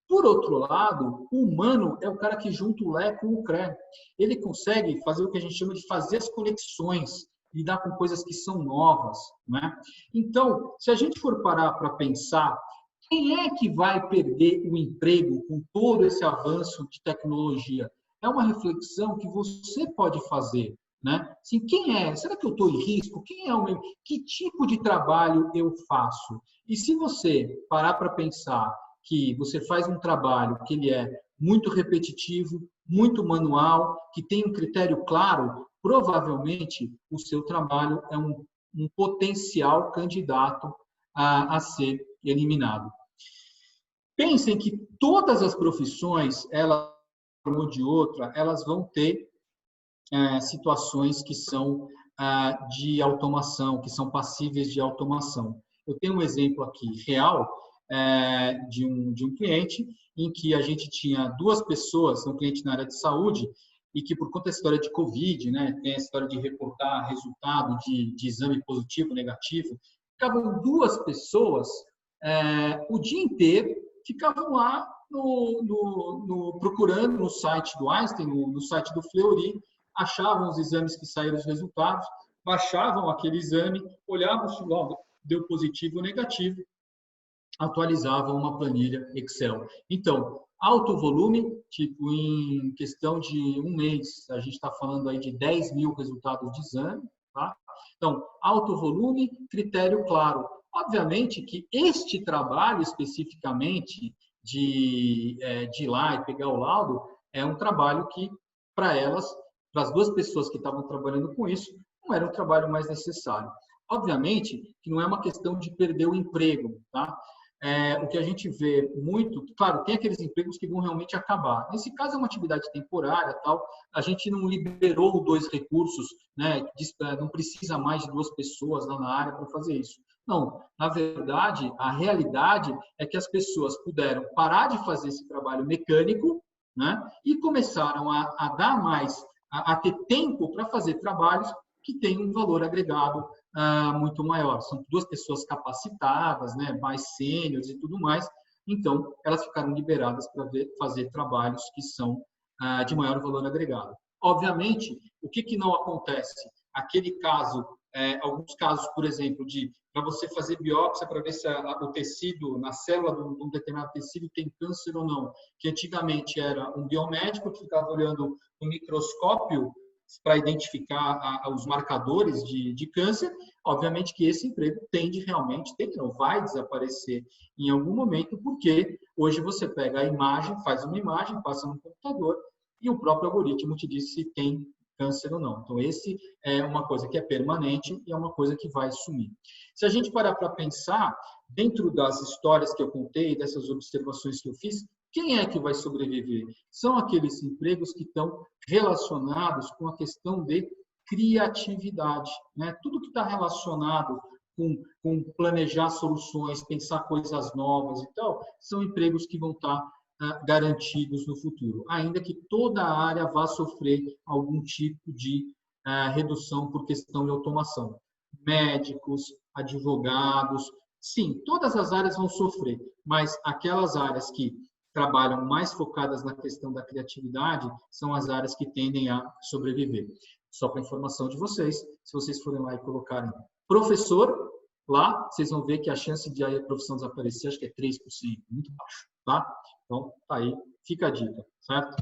Por outro lado, o humano é o cara que junta o Lé com o CRE. Ele consegue fazer o que a gente chama de fazer as conexões, lidar com coisas que são novas, né? Então, se a gente for parar para pensar, quem é que vai perder o emprego com todo esse avanço de tecnologia? É uma reflexão que você pode fazer, né? Assim, quem é? Será que eu estou em risco? Quem é o meu? Que tipo de trabalho eu faço? E se você parar para pensar que você faz um trabalho que ele é muito repetitivo, muito manual, que tem um critério claro, provavelmente o seu trabalho é um potencial candidato a ser eliminado. Pensem que todas as profissões, elas, de uma ou de outra, elas vão ter situações que são de automação, que são passíveis de automação. Eu tenho um exemplo aqui real de um cliente em que a gente tinha 2 pessoas, um cliente na área de saúde, e que por conta da história de Covid, né, tem a história de reportar resultado de exame positivo, negativo, ficavam 2 pessoas o dia inteiro, ficavam lá procurando no site do Einstein, no site do Fleury, achavam os exames que saíram os resultados, baixavam aquele exame, olhavam se logo deu positivo ou negativo, atualizavam uma planilha Excel. Então, alto volume, tipo em questão de um mês, a gente está falando aí de 10 mil resultados de exame, tá? Então, alto volume, critério claro. Obviamente que este trabalho especificamente de ir lá e pegar o laudo é um trabalho que, para elas, para as 2 pessoas que estavam trabalhando com isso, não era o trabalho mais necessário. Obviamente que não é uma questão de perder o emprego, tá? O que a gente vê muito, claro, tem aqueles empregos que vão realmente acabar. Nesse caso é uma atividade temporária, tal. A gente não liberou 2 recursos, né? Não precisa mais de 2 pessoas lá na área para fazer isso. Não, na verdade, a realidade é que as pessoas puderam parar de fazer esse trabalho mecânico, né? E começaram a dar mais, a ter tempo para fazer trabalhos que têm um valor agregado muito maior. São 2 pessoas capacitadas, né, mais sêniores e tudo mais. Então, elas ficaram liberadas para fazer trabalhos que são de maior valor agregado. Obviamente, o que não acontece? Aquele caso, alguns casos, por exemplo, para você fazer biópsia para ver se o tecido, na célula de um determinado tecido tem câncer ou não, que antigamente era um biomédico que ficava olhando no microscópio para identificar os marcadores de câncer, obviamente que esse emprego não vai desaparecer em algum momento, porque hoje você pega a imagem, faz uma imagem, passa no computador e o próprio algoritmo te diz se tem câncer ou não. Então, esse é uma coisa que é permanente e é uma coisa que vai sumir. Se a gente parar para pensar, dentro das histórias que eu contei, dessas observações que eu fiz, quem é que vai sobreviver? São aqueles empregos que estão relacionados com a questão de criatividade, né? Tudo que está relacionado com planejar soluções, pensar coisas novas e tal, são empregos que vão estar garantidos no futuro, ainda que toda a área vá sofrer algum tipo de redução por questão de automação. Médicos, advogados, sim, todas as áreas vão sofrer, mas aquelas áreas que trabalham mais focadas na questão da criatividade são as áreas que tendem a sobreviver. Só para informação de vocês, se vocês forem lá e colocarem professor, lá vocês vão ver que a chance de a profissão desaparecer acho que é 3%, muito baixo, tá? Então, tá aí, fica a dica, certo?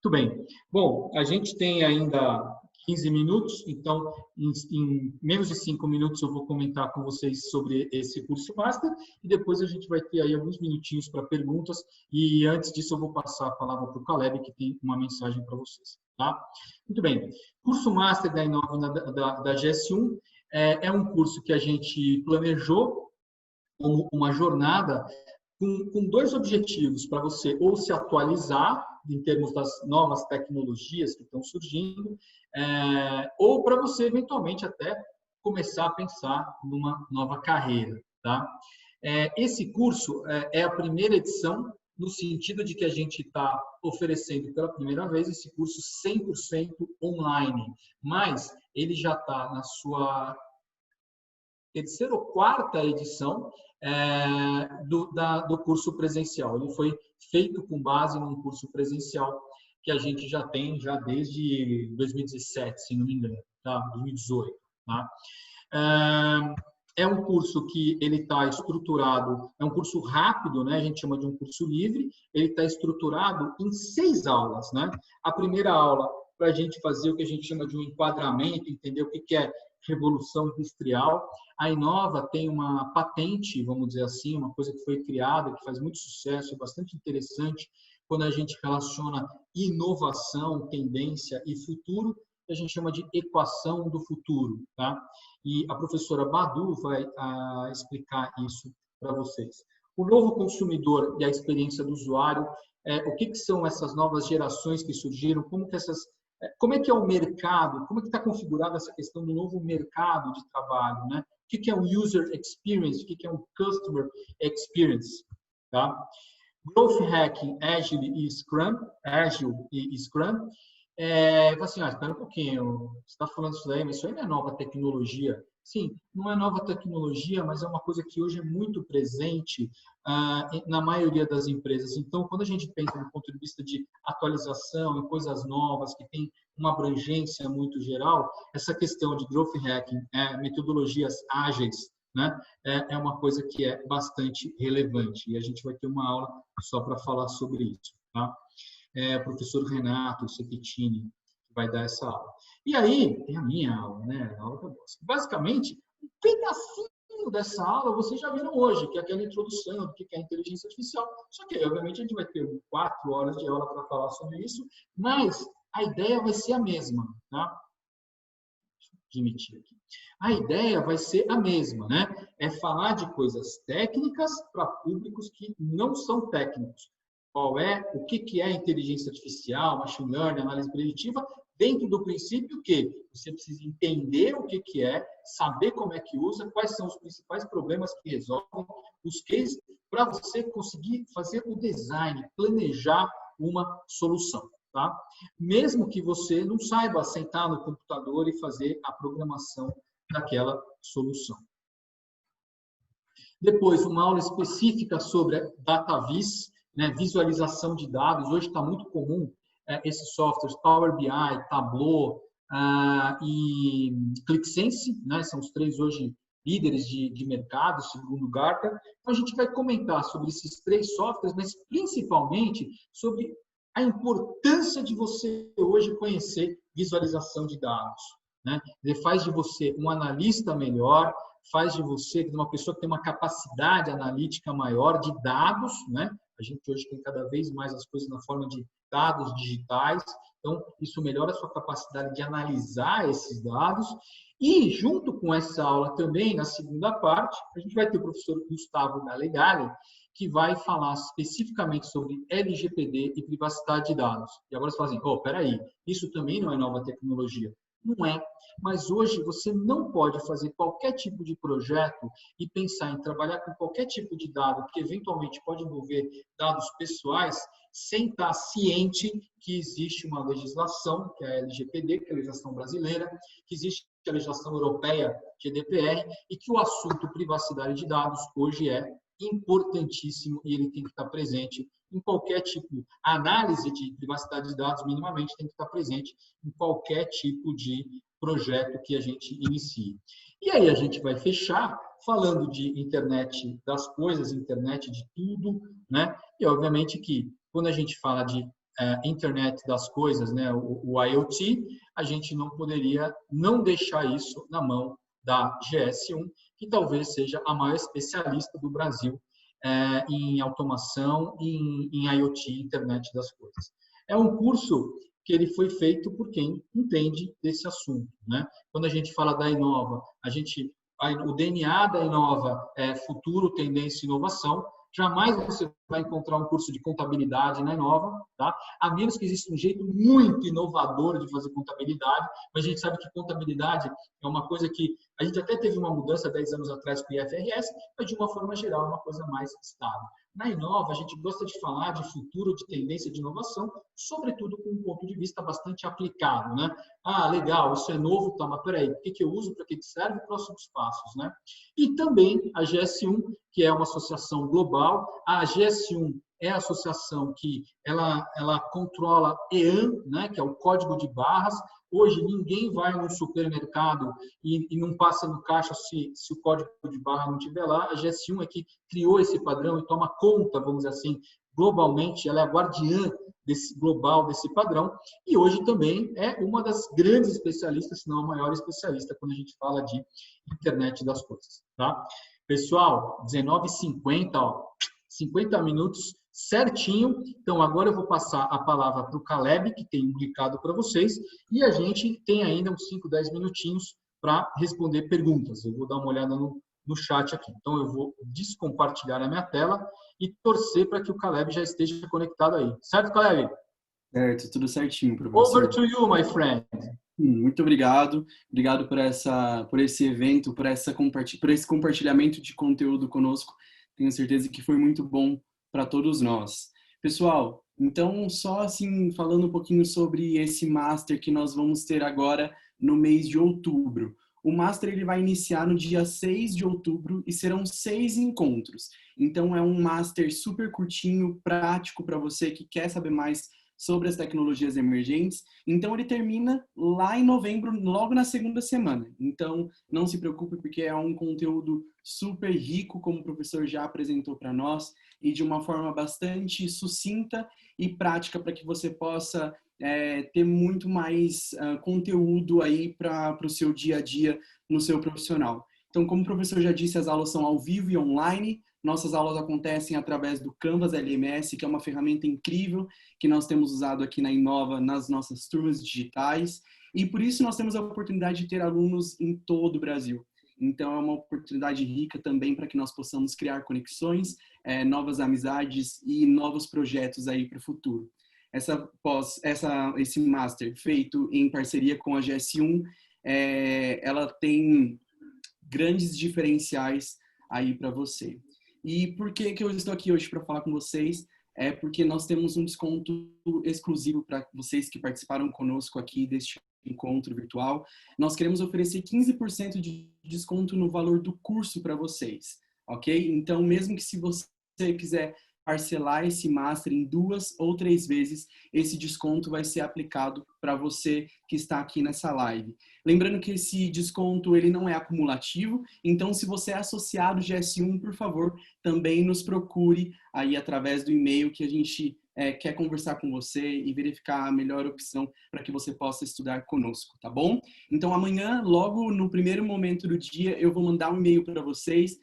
Muito bem. Bom, a gente tem ainda 15 minutos, então, em menos de 5 minutos eu vou comentar com vocês sobre esse curso Master e depois a gente vai ter aí alguns minutinhos para perguntas e antes disso eu vou passar a palavra para o Caleb, que tem uma mensagem para vocês, tá? Muito bem. Curso Master da Inove da GS1 é um curso que a gente planejou como uma jornada com dois objetivos, para você ou se atualizar em termos das novas tecnologias que estão surgindo, ou para você eventualmente até começar a pensar numa nova carreira. Tá? Esse curso é a primeira edição, no sentido de que a gente está oferecendo pela primeira vez esse curso 100% online, mas ele já está na sua terceira ou quarta edição do curso presencial. Ele foi feito com base num curso presencial que a gente já tem desde 2017, se não me engano, tá? 2018. Tá? É um curso que ele está estruturado, é um curso rápido, né? A gente chama de um curso livre, ele está estruturado em 6 aulas. Né? A primeira aula, para a gente fazer o que a gente chama de um enquadramento, entender o que é Revolução Industrial. A Inova tem uma patente, vamos dizer assim, uma coisa que foi criada, que faz muito sucesso, é bastante interessante, quando a gente relaciona inovação, tendência e futuro, que a gente chama de equação do futuro. Tá? E a professora Badu vai explicar isso para vocês. O novo consumidor e a experiência do usuário, o que são essas novas gerações que surgiram, como é que é o mercado, como é que está configurada essa questão do novo mercado de trabalho, né? O que é um user experience, o que é um customer experience, tá? Growth Hacking, Agile e Scrum, assim, espera um pouquinho, você está falando isso daí, mas isso aí não é nova tecnologia. Sim, não é nova tecnologia, mas é uma coisa que hoje é muito presente na maioria das empresas. Então, quando a gente pensa do ponto de vista de atualização e coisas novas, que tem uma abrangência muito geral, essa questão de growth hacking, metodologias ágeis, né, é uma coisa que é bastante relevante. E a gente vai ter uma aula só para falar sobre isso. Tá? O professor Renato Cepetini vai dar essa aula. E aí, tem a minha aula, né? A aula que eu gosto. Basicamente, um pedacinho dessa aula vocês já viram hoje, que é aquela introdução do que é inteligência artificial. Só que, obviamente, a gente vai ter 4 horas de aula para falar sobre isso, mas a ideia vai ser a mesma, tá? Deixa eu admitir aqui. A ideia vai ser a mesma, né? É falar de coisas técnicas para públicos que não são técnicos. O que é inteligência artificial, machine learning, análise preditiva, dentro do princípio que você precisa entender o que é, saber como é que usa, quais são os principais problemas que resolvem, os cases, para você conseguir fazer o design, planejar uma solução. Tá? Mesmo que você não saiba sentar no computador e fazer a programação daquela solução. Depois, uma aula específica sobre DataVis, né, visualização de dados. Hoje está muito comum esses softwares, Power BI, Tableau e ClickSense, né, são os 3 hoje líderes de mercado, segundo o Gartner. Então, a gente vai comentar sobre esses 3 softwares, mas principalmente sobre a importância de você hoje conhecer visualização de dados. Né? Ele faz de você um analista melhor, faz de você uma pessoa que tem uma capacidade analítica maior de dados, né? A gente hoje tem cada vez mais as coisas na forma de dados digitais, então isso melhora a sua capacidade de analisar esses dados. E junto com essa aula também, na segunda parte, a gente vai ter o professor Gustavo Galegali, que vai falar especificamente sobre LGPD e privacidade de dados. E agora você fala assim, peraí, isso também não é nova tecnologia. Não é. Mas hoje você não pode fazer qualquer tipo de projeto e pensar em trabalhar com qualquer tipo de dado, que eventualmente pode envolver dados pessoais, sem estar ciente que existe uma legislação, que é a LGPD, que é a legislação brasileira, que existe a legislação europeia, GDPR, e que o assunto privacidade de dados hoje é importantíssimo e ele tem que estar presente em qualquer tipo, a análise de privacidade de dados minimamente tem que estar presente em qualquer tipo de projeto que a gente inicie. E aí a gente vai fechar falando de internet das coisas, internet de tudo, né? E obviamente que quando a gente fala de internet das coisas, né, o IoT, a gente não poderia não deixar isso na mão da GS1, que talvez seja a maior especialista do Brasil em automação e em IoT, internet das coisas. É um curso que ele foi feito por quem entende desse assunto, né? Quando a gente fala da Inova, o DNA da Inova é futuro, tendência e inovação. Jamais você vai encontrar um curso de contabilidade na Inova, tá? A menos que exista um jeito muito inovador de fazer contabilidade, mas a gente sabe que contabilidade é uma coisa que a gente até teve uma mudança 10 anos atrás com o IFRS, mas de uma forma geral é uma coisa mais estável. Na Inova, a gente gosta de falar de futuro, de tendência de inovação, sobretudo com um ponto de vista bastante aplicado, né? Ah, legal, isso é novo, tá, mas peraí, o que eu uso, para que serve, próximos passos, né? E também a GS1, que é uma associação global. A GS1 é a associação que ela controla EAN, né, que é o código de barras. Hoje, ninguém vai no supermercado e não passa no caixa se o código de barra não estiver lá. A GS1 é que criou esse padrão e toma conta, vamos dizer assim, globalmente, ela é a guardiã global desse padrão, e hoje também é uma das grandes especialistas, se não a maior especialista, quando a gente fala de internet das coisas. Tá? Pessoal, 19h50, 50 minutos certinho. Então, agora eu vou passar a palavra para o Caleb, que tem um recado para vocês, e a gente tem ainda uns 5, 10 minutinhos para responder perguntas. Eu vou dar uma olhada no chat aqui. Então, eu vou descompartilhar a minha tela e torcer para que o Caleb já esteja conectado aí. Certo, Caleb? Certo, tudo certinho, Over professor. to you, my friend. Muito obrigado. Obrigado por esse evento, por esse compartilhamento de conteúdo conosco. Tenho certeza que foi muito bom para todos nós. Pessoal, então, só assim, falando um pouquinho sobre esse Master que nós vamos ter agora no mês de outubro. O Master ele vai iniciar no dia 6 de outubro e serão 6 encontros. Então, é um Master super curtinho, prático para você que quer saber mais sobre as tecnologias emergentes. Então, ele termina lá em novembro, logo na segunda semana. Então, não se preocupe, porque é um conteúdo super rico, como o professor já apresentou para nós, e de uma forma bastante sucinta e prática para que você possa ter muito mais conteúdo aí para o seu dia a dia no seu profissional. Então, como o professor já disse, as aulas são ao vivo e online. Nossas aulas acontecem através do Canvas LMS, que é uma ferramenta incrível que nós temos usado aqui na Inova nas nossas turmas digitais. E por isso nós temos a oportunidade de ter alunos em todo o Brasil. Então é uma oportunidade rica também para que nós possamos criar conexões, novas amizades e novos projetos aí para o futuro. Esse Master feito em parceria com a GS1, ela tem grandes diferenciais aí para você. E por que eu estou aqui hoje para falar com vocês? É porque nós temos um desconto exclusivo para vocês que participaram conosco aqui deste encontro virtual. Nós queremos oferecer 15% de desconto no valor do curso para vocês, ok? Então, mesmo que se você quiser parcelar esse Master em 2 ou 3 vezes, esse desconto vai ser aplicado para você que está aqui nessa live. Lembrando que esse desconto ele não é acumulativo, então se você é associado GS1, por favor, também nos procure aí através do e-mail que a gente quer conversar com você e verificar a melhor opção para que você possa estudar conosco, tá bom? Então amanhã, logo no primeiro momento do dia, eu vou mandar um e-mail para vocês.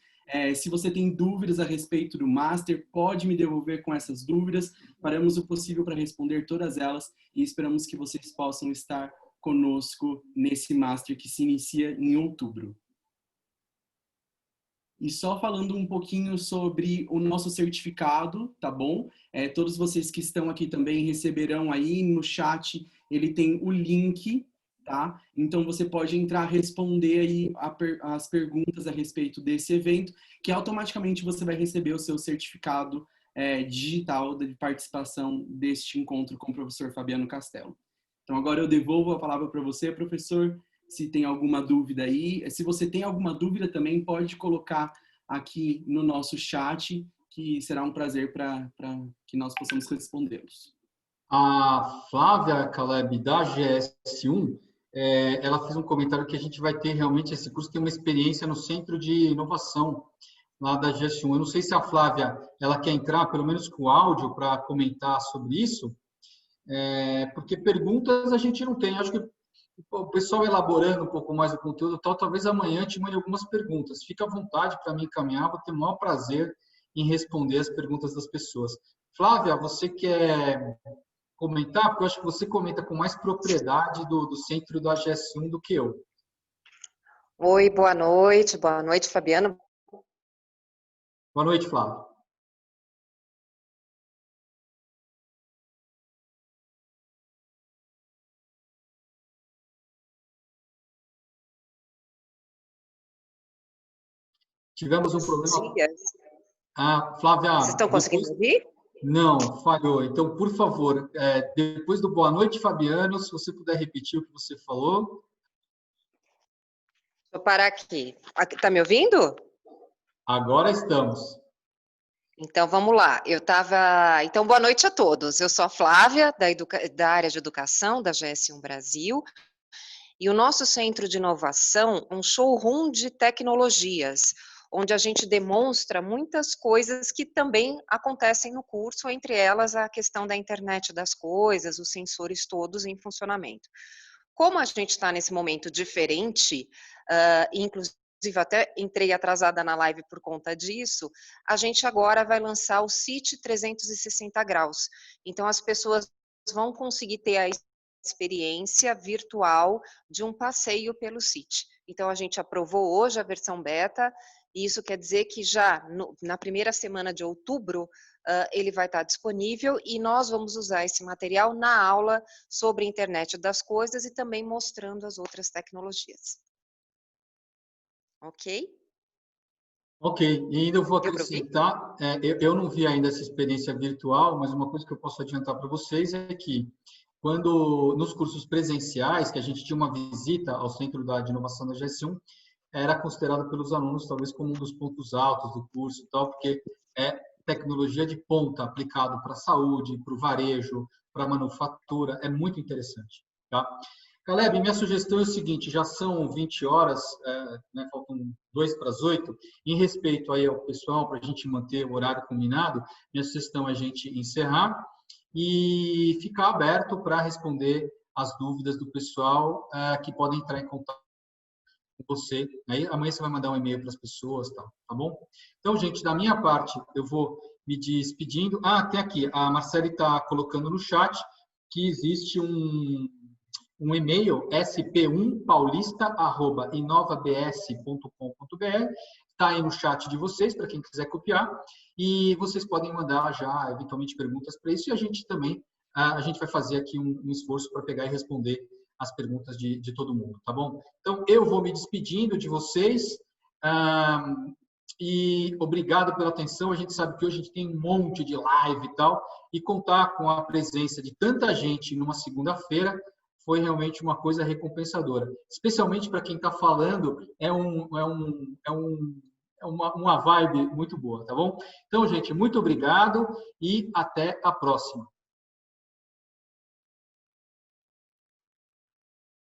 Se você tem dúvidas a respeito do Master, pode me devolver com essas dúvidas. Faremos o possível para responder todas elas e esperamos que vocês possam estar conosco nesse Master que se inicia em outubro. E só falando um pouquinho sobre o nosso certificado, tá bom? Todos vocês que estão aqui também receberão aí no chat, ele tem o link tá? Então você pode entrar, responder aí as perguntas a respeito desse evento, que automaticamente você vai receber o seu certificado digital de participação deste encontro com o professor Fabiano Castello. Então agora eu devolvo a palavra para você, professor, se tem alguma dúvida aí. Se você tem alguma dúvida também, pode colocar aqui no nosso chat, que será um prazer para que nós possamos respondê-los. A Flávia Caleb, da GS1, ela fez um comentário que a gente vai ter realmente esse curso, tem uma experiência no Centro de Inovação, lá da GS1. Eu não sei se a Flávia ela quer entrar, pelo menos com áudio, para comentar sobre isso, porque perguntas a gente não tem. Acho que o pessoal elaborando um pouco mais o conteúdo, talvez amanhã te mande algumas perguntas. Fica à vontade para me encaminhar, vou ter o maior prazer em responder as perguntas das pessoas. Flávia, você quer comentar? Porque eu acho que você comenta com mais propriedade do centro da GS1 do que eu. Oi, boa noite. Boa noite, Fabiano. Boa noite, Flávia. Tivemos um problema. Flávia, vocês estão conseguindo ouvir? Não, falhou. Então, por favor, depois do boa noite, Fabiano, se você puder repetir o que você falou. Deixa eu parar aqui. Está me ouvindo? Agora estamos. Então, vamos lá. Então, boa noite a todos. Eu sou a Flávia, da área de educação da GS1 Brasil. E o nosso centro de inovação é um showroom de tecnologias, onde a gente demonstra muitas coisas que também acontecem no curso, entre elas a questão da internet das coisas, os sensores todos em funcionamento. Como a gente está nesse momento diferente, inclusive até entrei atrasada na live por conta disso, a gente agora vai lançar o CIT 360 graus. Então as pessoas vão conseguir ter a experiência virtual de um passeio pelo CIT. Então a gente aprovou hoje a versão beta, e isso quer dizer que já na primeira semana de outubro ele vai estar disponível e nós vamos usar esse material na aula sobre a internet das coisas e também mostrando as outras tecnologias. Ok? Ok, e ainda eu vou acrescentar, eu não vi ainda essa experiência virtual, mas uma coisa que eu posso adiantar para vocês é que quando nos cursos presenciais, que a gente tinha uma visita ao Centro de Inovação da GS1, era considerado pelos alunos talvez como um dos pontos altos do curso, tal, porque é tecnologia de ponta aplicado para a saúde, para o varejo, para a manufatura, é muito interessante. Tá? Caleb, minha sugestão é o seguinte, já são 20 horas, faltam 2 para as 8, em respeito aí ao pessoal, para a gente manter o horário combinado, minha sugestão é a gente encerrar e ficar aberto para responder as dúvidas do pessoal que podem entrar em contato com você. Aí, amanhã você vai mandar um e-mail para as pessoas, tá bom? Então, gente, da minha parte, eu vou me despedindo. Tem aqui, a Marcele está colocando no chat que existe um e-mail, sp1paulista@inovabs.com.br. Está aí no chat de vocês, para quem quiser copiar. E vocês podem mandar já, eventualmente, perguntas para isso. E a gente também, a gente vai fazer aqui um esforço para pegar e responder as perguntas de todo mundo, tá bom? Então, eu vou me despedindo de vocês. E obrigado pela atenção. A gente sabe que hoje a gente tem um monte de live e tal. E contar com a presença de tanta gente numa segunda-feira foi realmente uma coisa recompensadora. Especialmente para quem está falando, uma vibe muito boa, tá bom? Então, gente, muito obrigado e até a próxima.